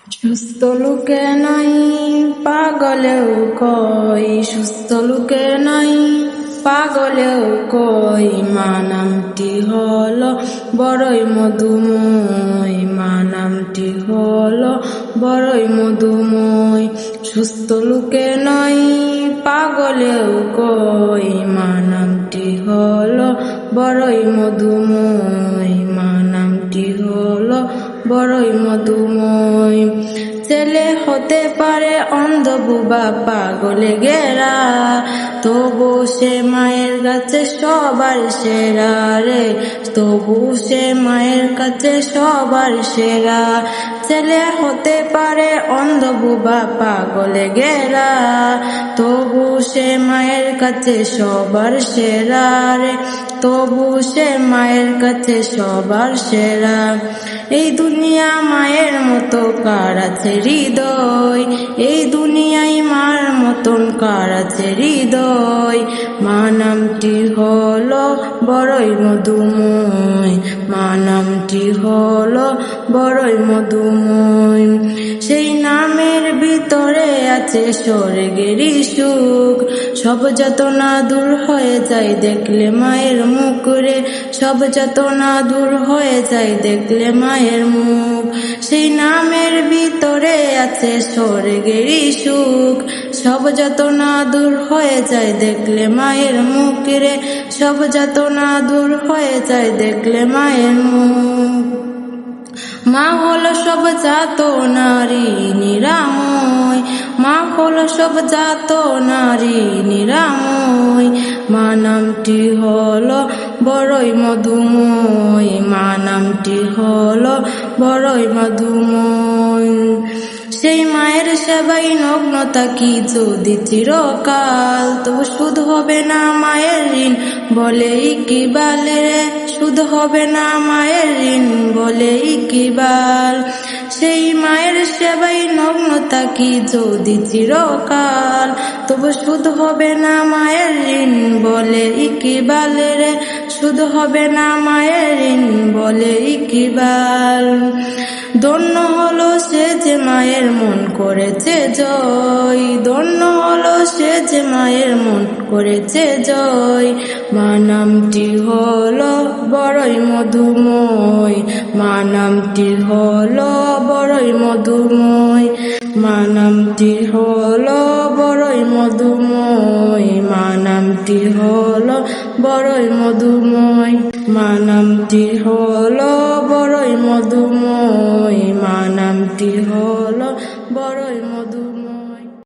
সুস্থ লোকে নাই পাগলেও কয়, সুস্থ লোকে নাই পাগলেও কয়, মা নামটি হলো বড়ই মধুময়, মা নামটি হলো বড়ই মধুময়। সুস্থ লোকে নাই পাগলেও কয়, মা নামটি হলো বড়ই মধুময়, মা নামটি হলো বড়ই মধুময়। ছেলে হতে পারে অন্ধ বুবা পাগলে গেরা, তবু সে মায়ের কাছে সবার সেরা রে, তবু সে মায়ের কাছে সবার সেরা। ছেলে হতে পারে অন্ধ বুবা পাগলে গেরা, তবু সে মায়ের কাছে সবার সেরা রে, তবু সে মায়ের কাছে সবার সেরা। এই দুনিয়া মায়ের মতো কার আছে হৃদয়, এই দুনিয়ায় মার মতন কার আছে হৃদয়। মা নামটি হলো বড়ই মধুময়, মা নামটি হলো বড়ই মধুময়। সেই নামের ভিতরে আছে স্বর্গেরই সুখ, সব যাতনা দূর হয়ে যায় দেখলে মায়ের মুখ রে, সব যাতনা দূর হয়ে যায় দেখলে মায়ের মুখ। সেই নামের ভিতরে আছে স্বর্গেরই সুখ, সব যাতনা দূর হয়ে যায় দেখলে মায়ের মুখ রে, সব যাতনা দূর হয়ে যায় দেখলে মায়ের মুখ। মা হলো সব জাত নারী নিরাময়, মা হলো সব জাত নারী নিরাময়। মা নামটি হলো বড়ই মধুময়, মা নামটি হলো বড়ই মধুময়। সেই মায়ের সেবাই নগ্নতা কি যদি চিরকাল, তবু সুদ হবে না মায়ের ঋণ বলেই কি বাল রে, সুদ হবে না মায়ের ঋণ বলেই কি বাল। সেই মায়ের সেবাই নগ্নতা কি যদি চিরকাল, তবু সুদ হবে না মায়ের ঋণ বলেই কি বাল রে, সুদ হবে না মায়ের ঋণ বলেই কি বাল। ধন্য হলো সে যে মায়ের মন করেছে জয়, ধন্য হলো সে যে মায়ের মন করেছে জয়। মা নামটি হলো বড়ই মধুময়, মা নামটি হলো বড়ই মধুময়, মা নামটি হলো বড়ই মধুময়, মা নামটি হলো বড়ই মধুময়, মা নামটি হলো বড়ই মধুময়, মা নামটি হলো বড়ই মধুময়।